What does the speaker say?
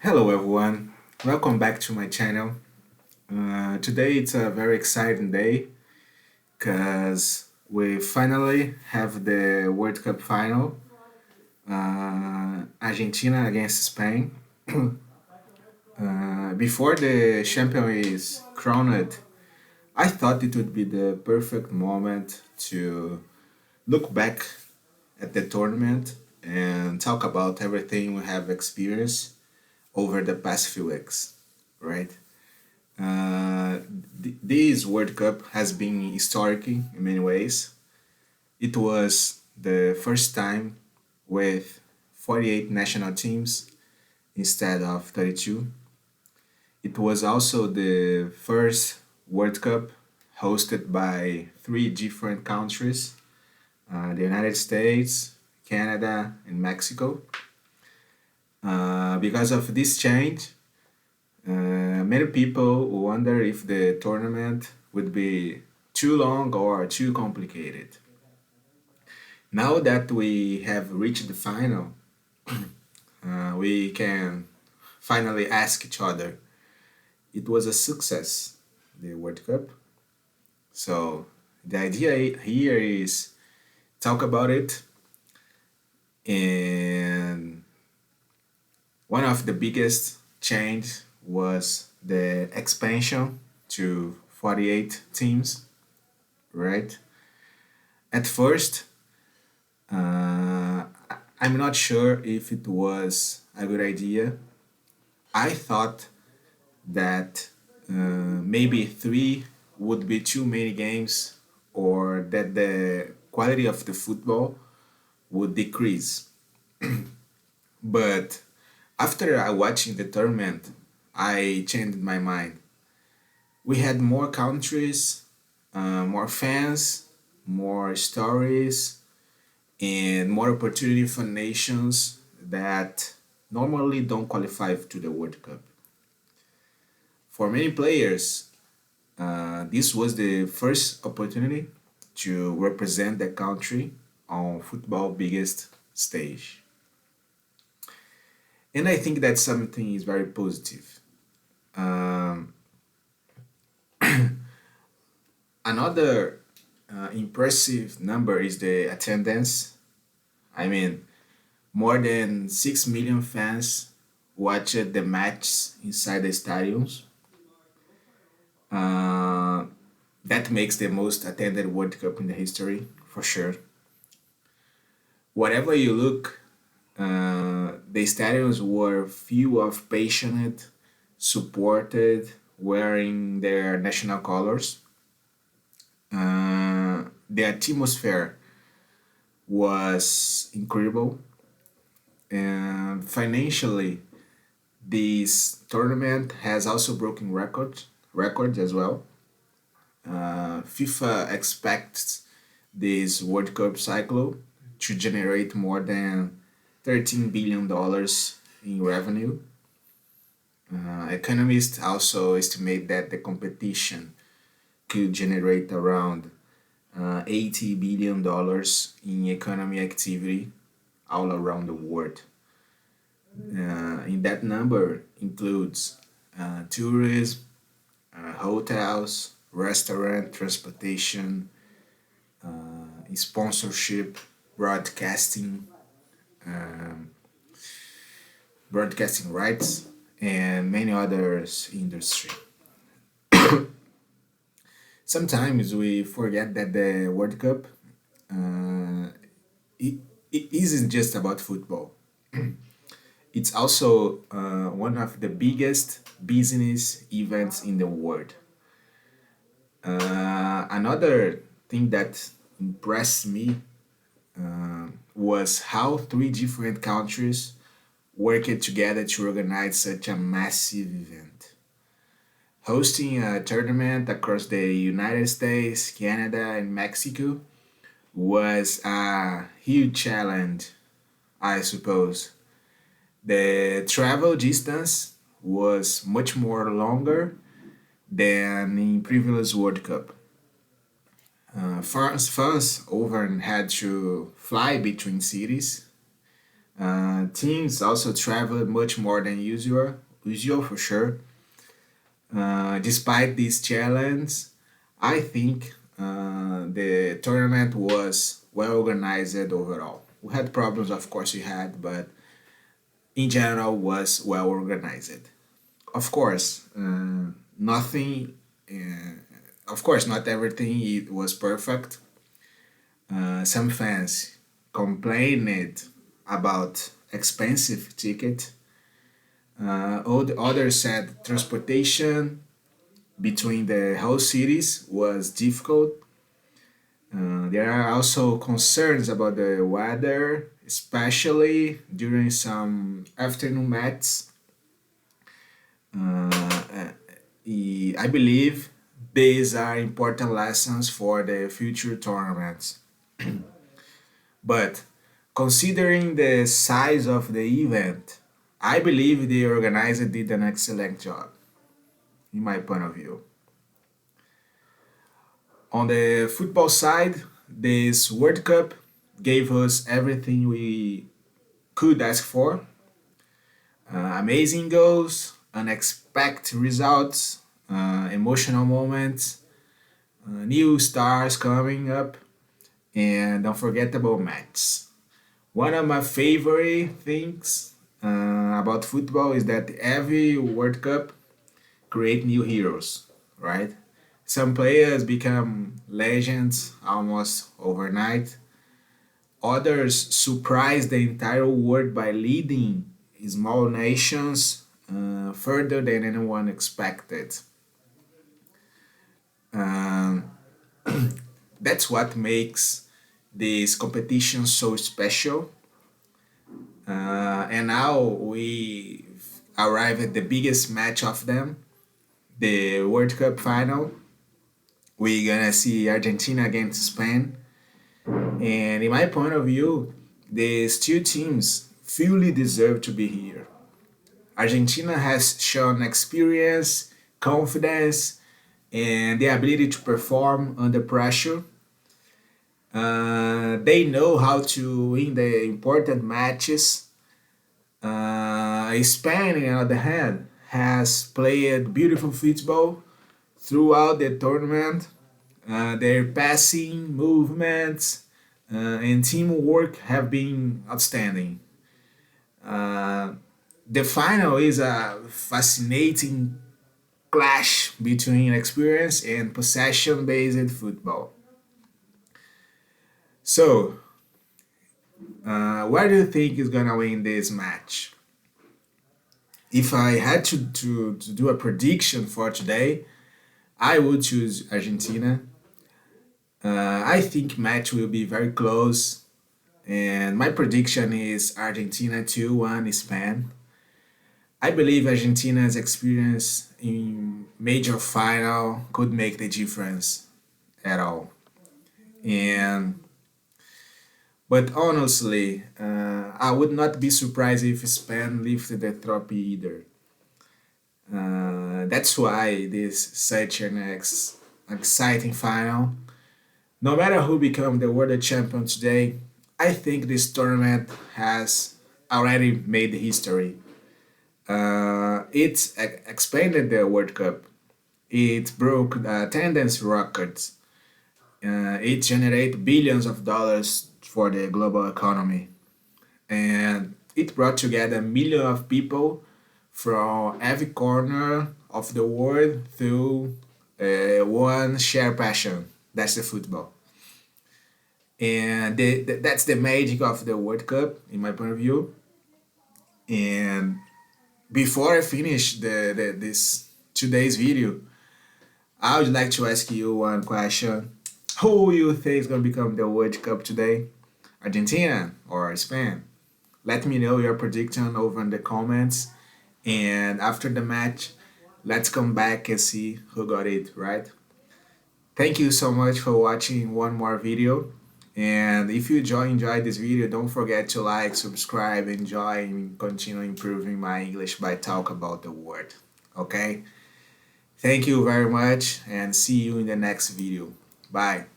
Hello everyone, welcome back to my channel. Today it's a very exciting day because we finally have the World Cup final, Argentina against Spain. Before the champion is crowned, I thought it would be the perfect moment to look back at the tournament and talk about everything we have experienced over the past few weeks, right? Uh, this World Cup has been historic in many ways. It was the first time with 48 national teams instead of 32. It was also the first World Cup hosted by three different countries, the United States, Canada, and Mexico. Because of this change, many people wonder if the tournament would be too long or too complicated. Now that we have reached the final, we can finally ask each other, it was a success, the World Cup. So the idea here is talk about it. And one of the biggest change was the expansion to 48 teams, right? At first, I'm not sure if it was a good idea. I thought that maybe three would be too many games or that the quality of the football would decrease. But after I watching the tournament, I changed my mind. We had more countries, more fans, more stories, and more opportunity for nations that normally don't qualify to the World Cup. For many players, this was the first opportunity to represent the country on football biggest stage. And I think that something is very positive. Um, Another impressive number is the attendance. I mean, more than 6 million fans watched the match inside the stadiums. Uh, that makes the most attended World Cup in the history, for sure. Whatever you look, the stadiums were full of passionate, supported, wearing their national colors. The atmosphere was incredible, and financially, this tournament has also broken records as well. FIFA expects this World Cup cycle to generate more than $13 billion in revenue. Economists also estimate that the competition could generate around $80 billion in economy activity all around the world. In that number includes tourism, hotels, restaurant, transportation, sponsorship, broadcasting, um, broadcasting rights, and many others industry. Sometimes we forget that the World Cup uh, it, it isn't just about football. It's also one of the biggest business events in the world. Another thing that impressed me was how three different countries worked together to organize such a massive event. Hosting a tournament across the United States, Canada, and Mexico was a huge challenge, I suppose. The travel distance was much more longer than in previous World Cup. Fans often had to fly between cities, Teams also traveled much more than usual for sure. Despite this challenge, I think the tournament was well organized overall. We had problems, of course, we had, but in general was well organized. Of course, nothing. Of course, not everything it was perfect. Some fans complained about expensive ticket. All the others said transportation between the host cities was difficult. There are also concerns about the weather, especially during some afternoon matches. I believe these are important lessons for the future tournaments. But considering the size of the event, I believe the organizer did an excellent job, in my point of view. On the football side, this World Cup gave us everything we could ask for. Amazing goals, unexpected results, emotional moments, new stars coming up, and unforgettable matches. One of my favorite things about football is that every World Cup create new heroes, right? Some players become legends almost overnight. Others surprise the entire world by leading small nations further than anyone expected. Um, that's what makes this competition so special. And now we arrive at the biggest match of them, the World Cup final. We're gonna see Argentina against Spain. And in my point of view, these two teams fully deserve to be here. Argentina has shown experience, confidence, and the ability to perform under pressure. They know how to win the important matches. Spain, on the other hand, has played beautiful football throughout the tournament. Their passing, movements, and teamwork have been outstanding. Uh, the final is a fascinating clash between experience and possession based football. So, where do you think is gonna win this match? If I had to do a prediction for today, I would choose Argentina. I think match will be very close, and my prediction is Argentina 2-1 Spain. I believe Argentina's experience in major final could make the difference at all. And but honestly, I would not be surprised if Spain lifted the trophy either. That's why this such an exciting final. No matter who become the world champion today, I think this tournament has already made history. It expanded the World Cup. It broke attendance records. It generated billions of dollars for the global economy, and it brought together millions of people from every corner of the world through one shared passion. That's the football, and that's the magic of the World Cup, in my point of view. And before I finish this today's video, I would like to ask you one question. Who you think is going to become the World Cup today? Argentina or Spain? Let me know your prediction over in the comments. And after the match, let's come back and see who got it, right? Thank you so much for watching one more video. And if you enjoyed this video, don't forget to like, subscribe, enjoy, and continue improving my English by talk about the word. Okay? Thank you very much and see you in the next video. Bye.